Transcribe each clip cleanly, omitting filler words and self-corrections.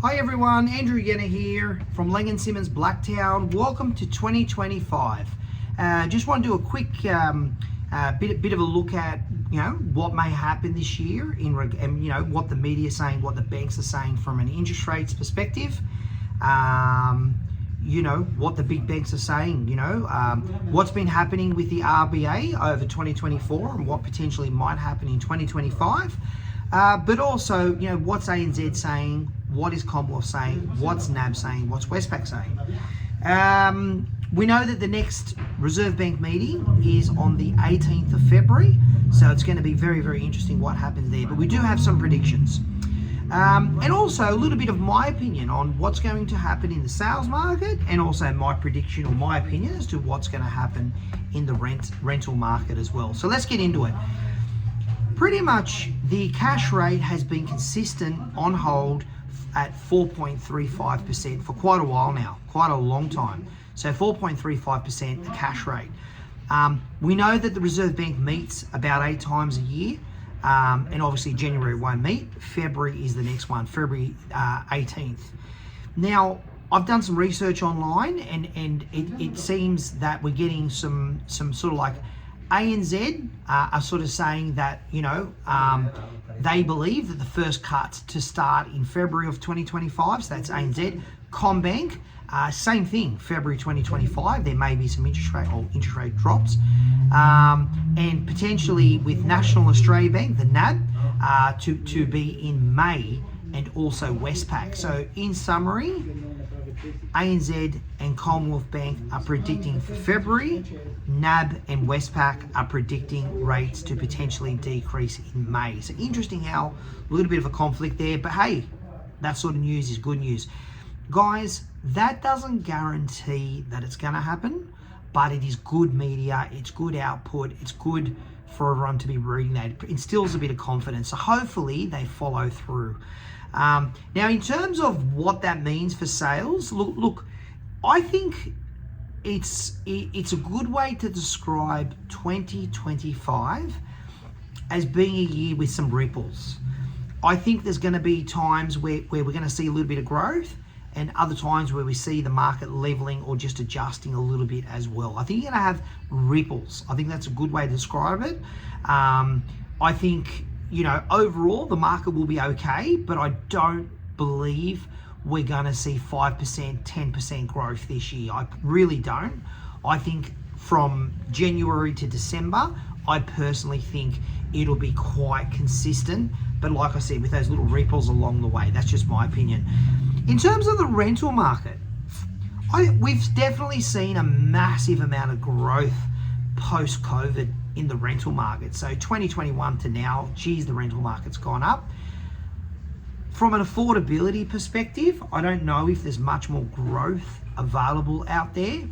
Hi everyone, Andrew Ienna here from Lang & Simmons Blacktown. Welcome to 2025. Just want to do a quick bit of a look at what may happen this year and what the media is saying, what the banks are saying from an interest rates perspective. What the big banks are saying. What's been happening with the RBA over 2024 and what potentially might happen in 2025. But also, what's ANZ saying, what is Commonwealth saying, what's NAB saying, what's Westpac saying. We know that the next Reserve Bank meeting is on the 18th of February, so it's going to be very, very interesting what happens there. But we do have some predictions. And also a little bit of my opinion on what's going to happen in the sales market, and also my prediction or my opinion as to what's going to happen in the rental market as well. So let's get into it. Pretty much the cash rate has been consistent on hold at 4.35% for quite a while now, quite a long time. So 4.35% the cash rate. We know that the Reserve Bank meets about 8 times a year, and obviously January won't meet. February is the next one, February 18th. Now, I've done some research online, and it seems that we're getting some sort of like ANZ are sort of saying that, they believe that the first cuts to start in February of 2025, so that's ANZ. Combank, same thing, February 2025, there may be some interest rate drops. And potentially with National Australia Bank, the NAB, to be in May, and also Westpac. So in summary, ANZ and Commonwealth Bank are predicting for February. NAB and Westpac are predicting rates to potentially decrease in May. So interesting how a little bit of a conflict there, but hey, that sort of news is good news. Guys, that doesn't guarantee that it's going to happen, but it is good media, it's good output, it's good for everyone to be reading that. It instills a bit of confidence. So hopefully they follow through. Now, in terms of what that means for sales, look, I think it's a good way to describe 2025 as being a year with some ripples. I think there's going to be times where we're going to see a little bit of growth, and other times where we see the market leveling or just adjusting a little bit as well. I think you're going to have ripples. I think that's a good way to describe it. I think, overall the market will be okay, but I don't believe we're going to see 5%, 10% growth this year. I really don't. I think from January to December, I personally think it'll be quite consistent. But like I said, with those little ripples along the way, that's just my opinion. In terms of the rental market, we've definitely seen a massive amount of growth post-COVID in the rental market. So 2021 to now, geez, the rental market's gone up. From an affordability perspective, I don't know if there's much more growth available out there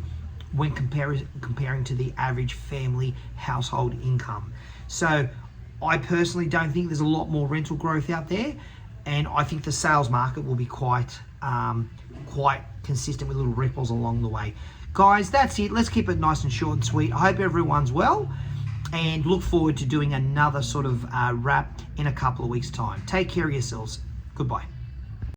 when comparing to the average family household income. So I personally don't think there's a lot more rental growth out there, and I think the sales market will be quite consistent with little ripples along the way. Guys, that's it. Let's keep it nice and short and sweet. I hope everyone's well, and look forward to doing another sort of wrap in a couple of weeks' time. Take care of yourselves. Goodbye.